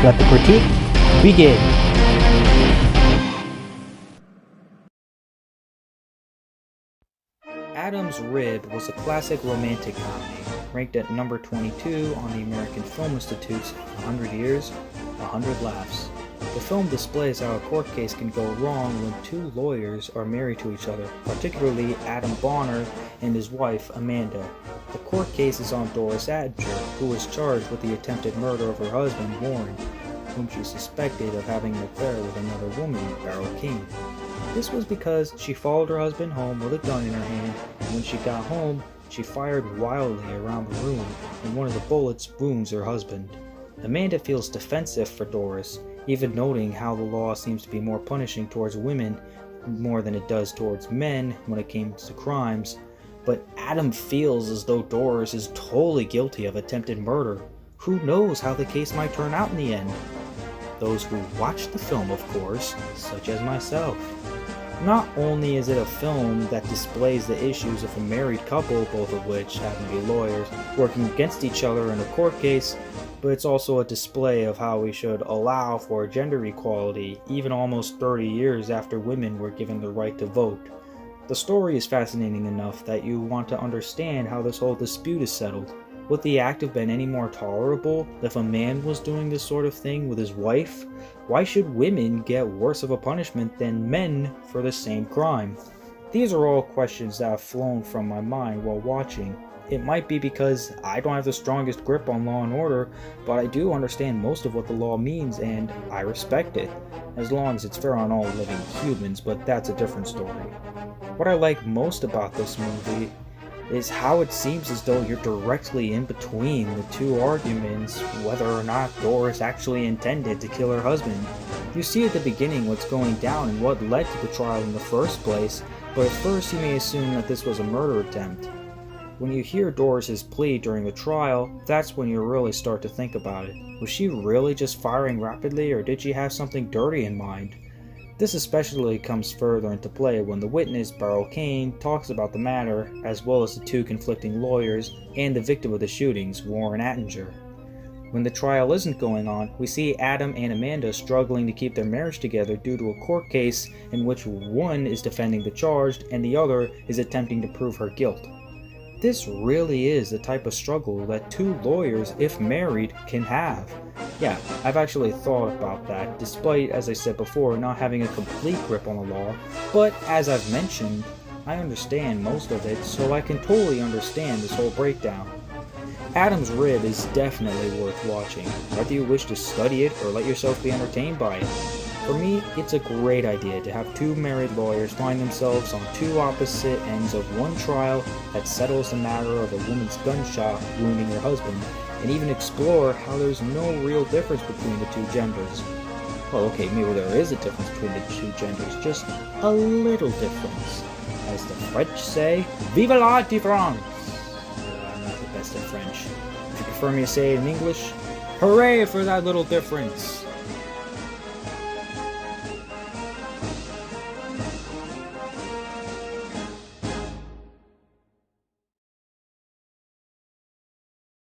Let the critique begin. Adam's Rib was a classic romantic comedy, ranked at number 22 on the American Film Institute's 100 Years, 100 Laughs. The film displays how a court case can go wrong when two lawyers are married to each other, particularly Adam Bonner and his wife, Amanda. The court case is on Doris Adger, who was charged with the attempted murder of her husband, Warren, whom she suspected of having an affair with another woman, Beryl King. This was because she followed her husband home with a gun in her hand, and when she got home, she fired wildly around the room, and one of the bullets wounds her husband. Amanda feels defensive for Doris, even noting how the law seems to be more punishing towards women more than it does towards men when it came to crimes, but Adam feels as though Doris is totally guilty of attempted murder. Who knows how the case might turn out in the end? Those who watch the film, of course, such as myself. Not only is it a film that displays the issues of a married couple, both of which happen to be lawyers, working against each other in a court case, but it's also a display of how we should allow for gender equality, even almost 30 years after women were given the right to vote. The story is fascinating enough that you want to understand how this whole dispute is settled. Would the act have been any more tolerable if a man was doing this sort of thing with his wife? Why should women get worse of a punishment than men for the same crime? These are all questions that have flown from my mind while watching. It might be because I don't have the strongest grip on law and order, but I do understand most of what the law means and I respect it, as long as it's fair on all living humans, but that's a different story. What I like most about this movie is how it seems as though you're directly in between the two arguments whether or not Doris actually intended to kill her husband. You see at the beginning what's going down and what led to the trial in the first place, but at first you may assume that this was a murder attempt. When you hear Doris's plea during the trial, that's when you really start to think about it. Was she really just firing rapidly, or did she have something dirty in mind? This especially comes further into play when the witness, Beryl Kane, talks about the matter, as well as the two conflicting lawyers and the victim of the shootings, Warren Attinger. When the trial isn't going on, we see Adam and Amanda struggling to keep their marriage together due to a court case in which one is defending the charged and the other is attempting to prove her guilt. This really is the type of struggle that two lawyers, if married, can have. Yeah, I've actually thought about that, despite, as I said before, not having a complete grip on the law, but as I've mentioned, I understand most of it, so I can totally understand this whole breakdown. Adam's Rib is definitely worth watching, whether you wish to study it or let yourself be entertained by it. For me, it's a great idea to have two married lawyers find themselves on two opposite ends of one trial that settles the matter of a woman's gunshot wounding her husband, and even explore how there's no real difference between the two genders. Well, okay, maybe there is a difference between the two genders, just a little difference. As the French say, vive la différence! I'm not the best at French. If you prefer me to say it in English, hooray for that little difference!